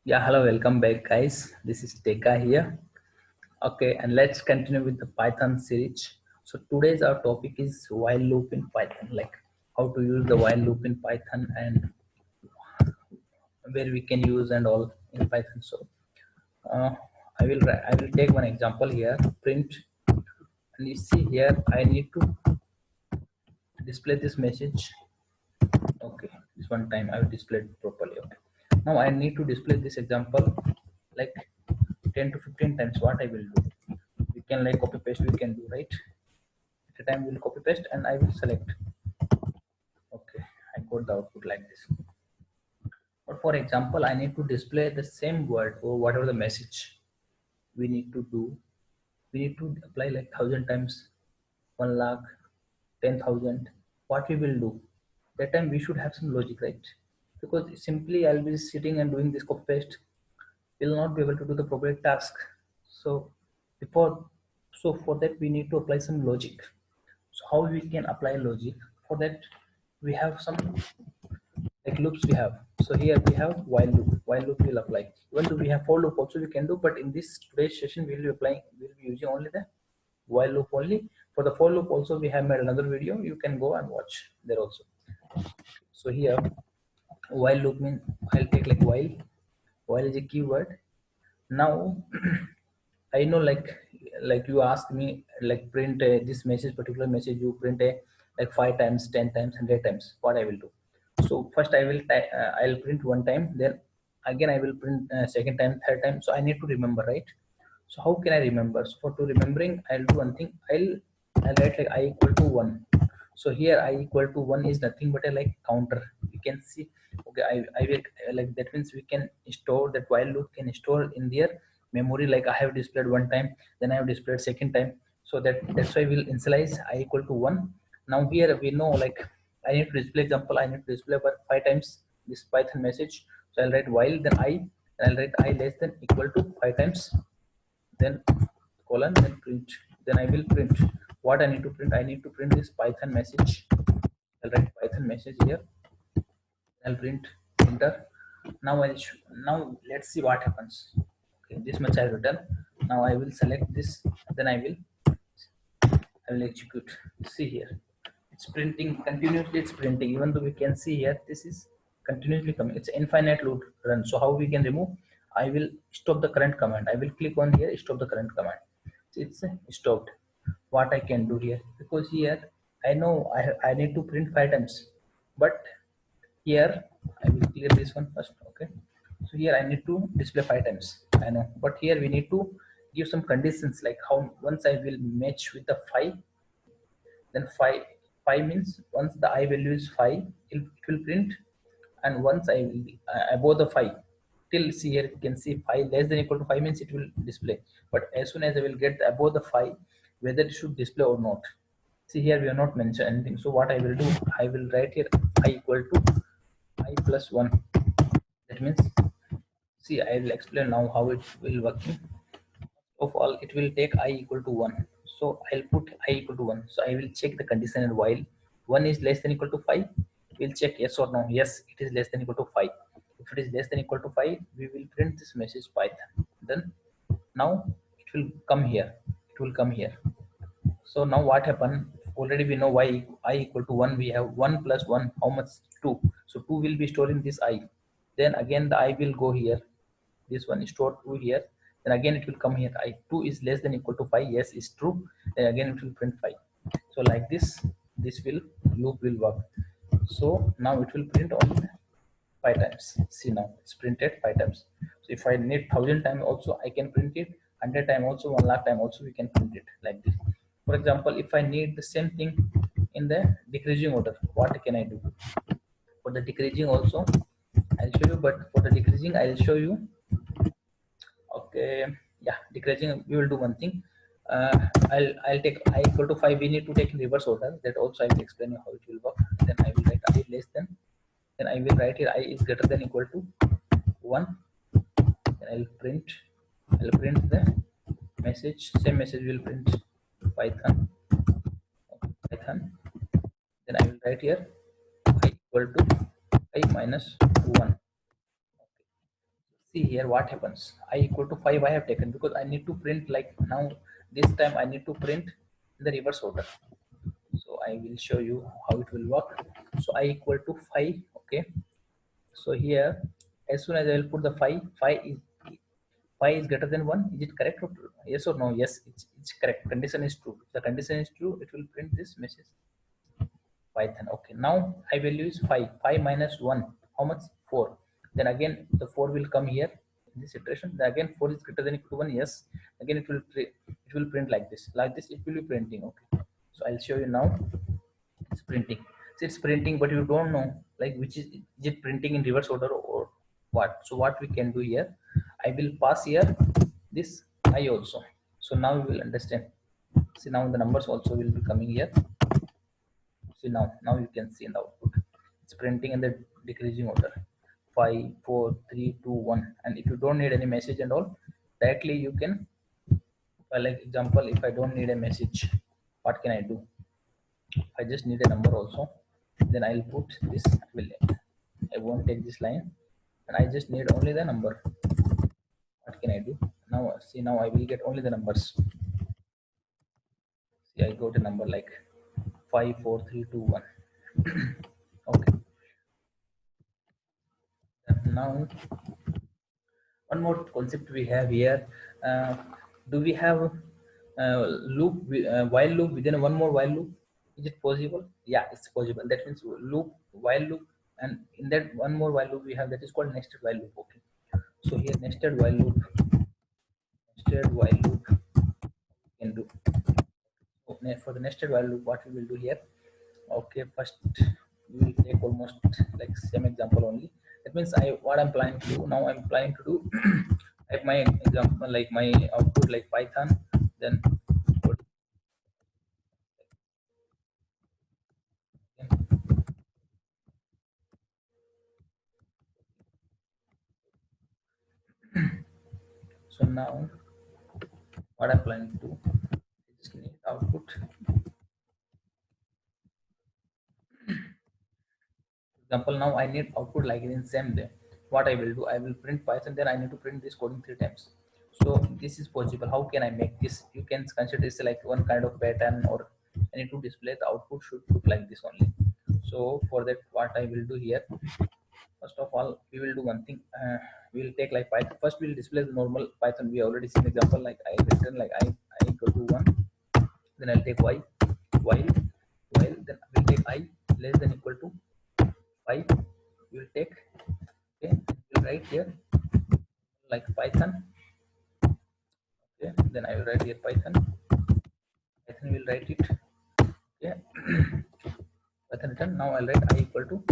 Yeah, hello, welcome back, guys. This is Teka here. Okay, and let's continue with the Python series. So today's our topic is while loop in Python, like how to use the while loop in Python and where we can use and all in Python. So uh, I will take one example here. Print, and you see here I need to display this message. Okay, this one time I will display it properly. Okay, now I need to display this example like 10 to 15 times. What I will do, we can like copy paste, we can do, right? At a time we'll copy paste and I will select. Okay, I got the output like this. But for example, I need to display the same word or whatever the message we need to do. We need to apply like 1,000 times, 1 lakh, 10,000. What we will do, that time we should have some logic, right? Because simply I'll be sitting and doing this copy paste, will not be able to do the proper task. So before, so for that we need to apply some logic. So how we can apply logic? For that we have some like loops we have. So here we have while loop. While loop will apply. Even though we have for loop also we can do, but in this today's session we'll be applying, we'll be using only the while loop only. For the for loop also we have made another video. You can go and watch there also. So here while loop means I'll take like while. While is a keyword. Now I know like you asked me like print this message, particular message you print a like 5 times, 10 times, 100 times. What I will do? So first I'll print one time, then again I will print second time, third time. So I need to remember, right? So how can I remember? So for to remembering, I'll do one thing. I'll write like I equal to 1. So here I equal to 1 is nothing but a like counter. You can see. Okay, I will like that means we can store that while loop can store in their memory, like I have displayed one time, then I have displayed second time. So that's why we'll initialize I equal to 1. Now here we know like I need to display example, I need to display for 5 times this Python message. So I'll write while, then I, and I'll write I less than equal to 5 times, then colon, then print. Then I will print what I need to print. I need to print this Python message. I'll write Python message here. I'll print enter. Now now let's see what happens. Okay, this much I have written. Now I will select this, then I will execute. See here, it's printing continuously, it's printing. Even though we can see here this is continuously coming, it's infinite loop run. So how we can remove? I will stop the current command. I will click on here, stop the current command. It's stopped. What I can do here, because here I know I need to print 5 times, but here I will clear this one first. Okay, so here I need to display 5 times, I know, but here we need to give some conditions like how once I will match with the 5, then 5 means once the I value is 5, it will print. And once I will above the 5, till see here you can see 5 less than equal to 5 means it will display. But as soon as I will get above the 5, whether it should display or not. See here we have not mentioned anything. So what I will do, I will write here I equal to I plus 1. That means, see I will explain now how it will work. Of all, it will take I equal to 1. So I'll put I equal to 1. So I will check the condition, and while 1 is less than equal to 5, we'll check yes or no. Yes, it is less than equal to 5. If it is less than equal to 5, we will print this message Python. Then now it will come here, it will come here. So now what happened? Already we know why I equal to 1. We have 1 plus 1, how much? 2. So 2 will be stored in this I. Then again the I will go here. This one is stored 2 here. Then again it will come here. I 2 is less than equal to 5. Yes, is true. Then again it will print 5. So like this will loop will work. So now it will print only 5 times. See now it's printed 5 times. So if I need 1,000 times also I can print it. 100 times also, 1 lakh time also we can print it like this. For example, if I need the same thing in the decreasing order, what can I do? For the decreasing also I'll show you, but for the decreasing I'll show you. Okay, yeah, decreasing we will do one thing. uh, I'll take I equal to 5. We need to take in reverse order. That also I will explain you how it will work. Then I will write I less than, then I will write here I is greater than equal to 1. Then I'll print the message. Same message will print Python. Python. Then I will write here I equal to I minus 1. See here what happens. I equal to 5 I have taken because I need to print like now. This time I need to print in the reverse order. So I will show you how it will work. So I equal to 5. Okay, so here as soon as I will put the 5, 5 is greater than 1. Is it correct or true? Yes or no? Yes, it's correct. Condition is true. If the condition is true, it will print this message Python. Okay, now I value is 5. 5 minus 1, how much? 4. Then again the 4 will come here in this iteration. Then again 4 is greater than equal to 1. Yes, again it will print like this. Like this it will be printing. Okay, so I'll show you now. It's printing. So it's printing, but you don't know like which is it printing in reverse order or what. So what we can do here, I will pass here this I also. So now you will understand. See, now the numbers also will be coming here. See, now you can see in the output it's printing in the decreasing order. 5 4 3 2 1. And if you don't need any message and all, directly you can, like example, if I don't need a message, what can I do? I just need a number also. Then I'll put this. I won't take this line, and I just need only the number. What can I do? Now see, now I will get only the numbers. See, I got a number like 5 4 3 2 1. Okay. And now one more concept we have here. uh, do we have while loop within one more while loop? Is it possible? Yeah, it's possible. That means loop, while loop, and in that one more while loop we have, that is called nested while loop. Okay, so here nested while loop can do. Okay, for the nested while loop, what we will do here? Okay, first we will take almost like same example only. That means what I'm planning to do now, I'm planning to do like my example, like my output like Python. Then so now what I'm planning to do, just need output. Example, now I need output like in same day. What I will do, I will print Python, then I need to print this coding 3 times. So this is possible. How can I make this? You can consider this like one kind of pattern, or I need to display the output should look like this only. So for that, what I will do here, first of all we will do one thing. We will take like Python. First we will display the normal Python. We already seen example, like I written like I equal to 1. Then I'll take while then I will take I less than equal to 5. We will take, okay, we'll write here like Python. Okay, then I will write here Python will write it. Okay, Python return. Now I'll write I equal to,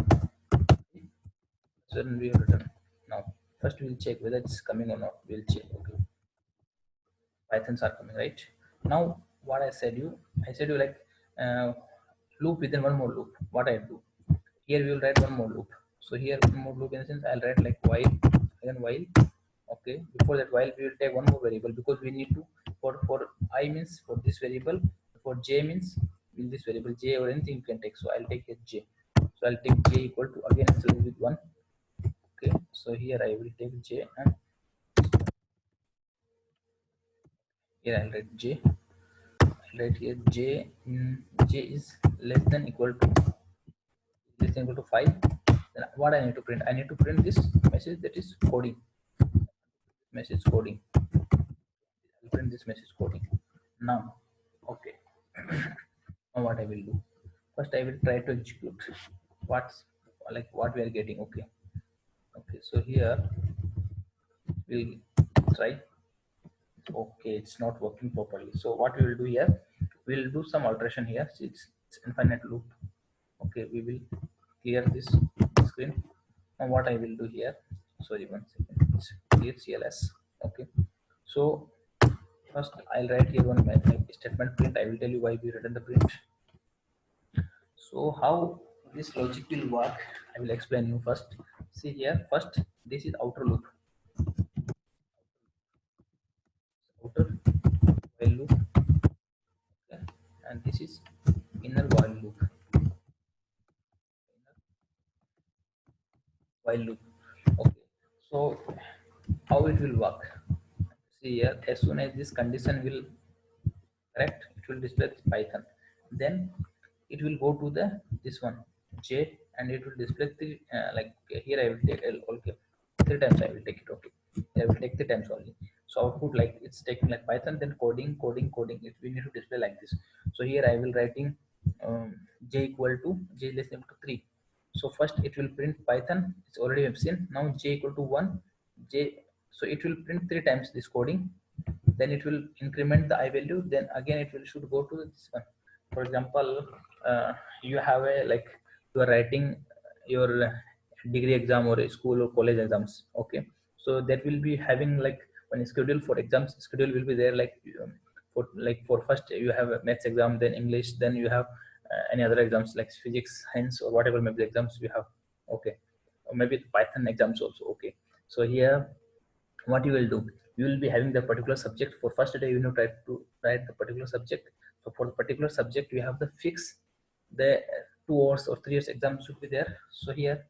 so then we will return. Now first we'll check whether it's coming or not. We'll check. Okay, Pythons are coming, right? Now what I said you like uh, loop within one more loop. What I do here, we will write one more loop. So here one more loop, in the sense I'll write like while. Okay, before that while we will take one more variable, because we need to, for I means for this variable, for j means in this variable j or anything you can take. So I'll take a j. So I'll take j equal to, again it's with 1. Okay, so here I will take j, and here I'll write j. I'll write here j. J is less than equal to 5. Then what I need to print? I need to print this message, that is coding. Message coding. I'll print this message coding. Now, okay. Now what I will do? First I will try to execute what's like what we are getting. Okay. Okay. So here we'll try. Okay, it's not working properly. So what we will do here? We'll do some alteration here. See, it's infinite loop. Okay, we will clear this screen. Now what I will do here? Sorry, one second. It's clear CLS. Okay. So first I'll write here one statement print. I will tell you why we written the print. So how this logic will work, I will explain you first. See here, first this is outer loop, outer while loop, okay? And this is inner while loop, inner while loop. Okay, so how it will work. See here, as soon as this condition will correct, it will display Python. Then it will go to the this one J, and it will display three like here I will take okay, three times I will take it. Okay, I will take the times only. So output like it's taking like Python, then coding, coding, coding. It we need to display like this. So here I will writing J equal to J less than to 3. So first it will print Python. It's already have seen. Now J equal to 1, J. So it will print three times this coding, then it will increment the I value, then again it will should go to this one. For example, you have a like you are writing your degree exam or a school or college exams. Okay, so that will be having like when schedule for exams schedule will be there, like for first you have a maths exam, then English, then you have any other exams like physics, science, or whatever maybe the exams you have. Okay, or maybe Python exams also. Okay, so here what you will do, you will be having the particular subject. For first day you know try to write the particular subject. So for the particular subject you have the fix the 2 hours or 3 years exam should be there. So here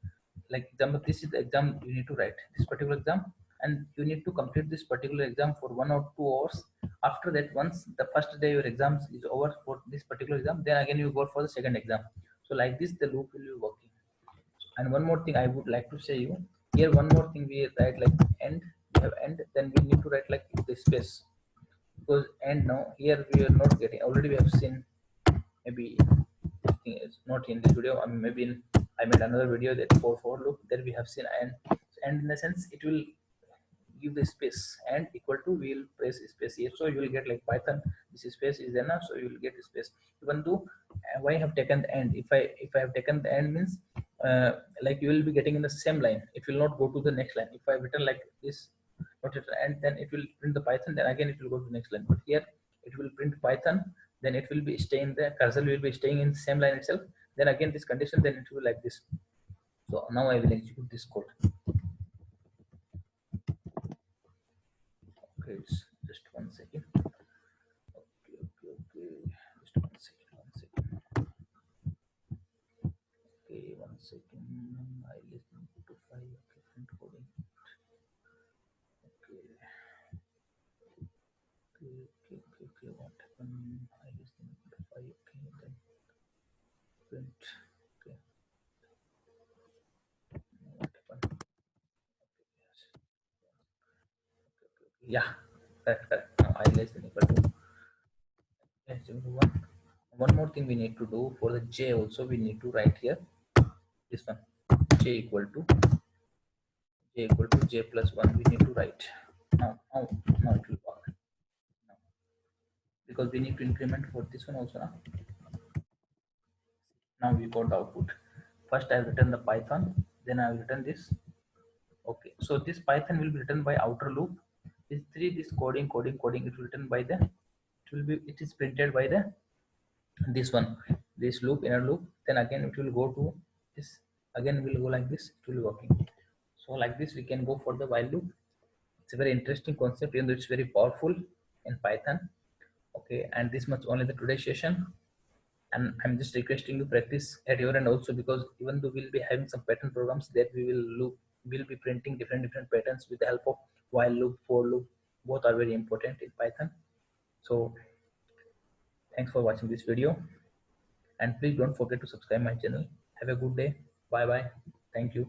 like example, this is the exam you need to write this particular exam, and you need to complete this particular exam for 1 or 2 hours. After that, once the first day your exams is over for this particular exam, then again you go for the second exam. So like this the loop will be working. And one more thing I would like to say you, here one more thing we write like end, we have end, then we need to write like the space, because end now here we are not getting, already we have seen, maybe this thing is not in this video. I mean, maybe in, I made another video that for loop there we have seen end. And in the sense it will give the space, and equal to we will press space here, so you will get like Python, this space is there now, so you will get space. Even though why I have taken the end, if I have taken the end means like you will be getting in the same line, it will not go to the next line. If I have written like this, not written and then it will print the Python, then again it will go to the next line. But here it will print Python, then it will be staying there, cursor will be staying in the same line itself, then again this condition, then it will be like this. So now I will execute this code. Okay, it's just 1 second. Okay, okay, okay. Just 1 second, 1 second. Okay, 1 second. I listen to 5. Okay, print coding. Okay, okay, okay, okay, okay. What happened? I listen to 5. Okay, then print. Okay, what happened? Yes. Okay, okay, okay. Yeah, correct, correct. Now I listen equal to yes, equal to 1. One more thing we need to do for the J also, we need to write here this one J equal to J plus 1 we need to write. Now it will work now, because we need to increment for this one also now. Now we got the output. First I have written the Python, then I have written this. Okay, so this Python will be written by outer loop. This three, this coding, coding, coding, it will written by the, it is printed by the this one, this loop, inner loop. Then again it will go to this, again will go like this, it will be working. So like this we can go for the while loop. It's a very interesting concept, and it's very powerful in Python. Okay, and this much only the today's session. And I'm just requesting you practice at your end also, because even though we'll be having some pattern programs that we will loop, we'll be printing different patterns with the help of while loop, for loop. Both are very important in Python. So thanks for watching this video, and please don't forget to subscribe my channel. Have a good day. Bye bye. Thank you.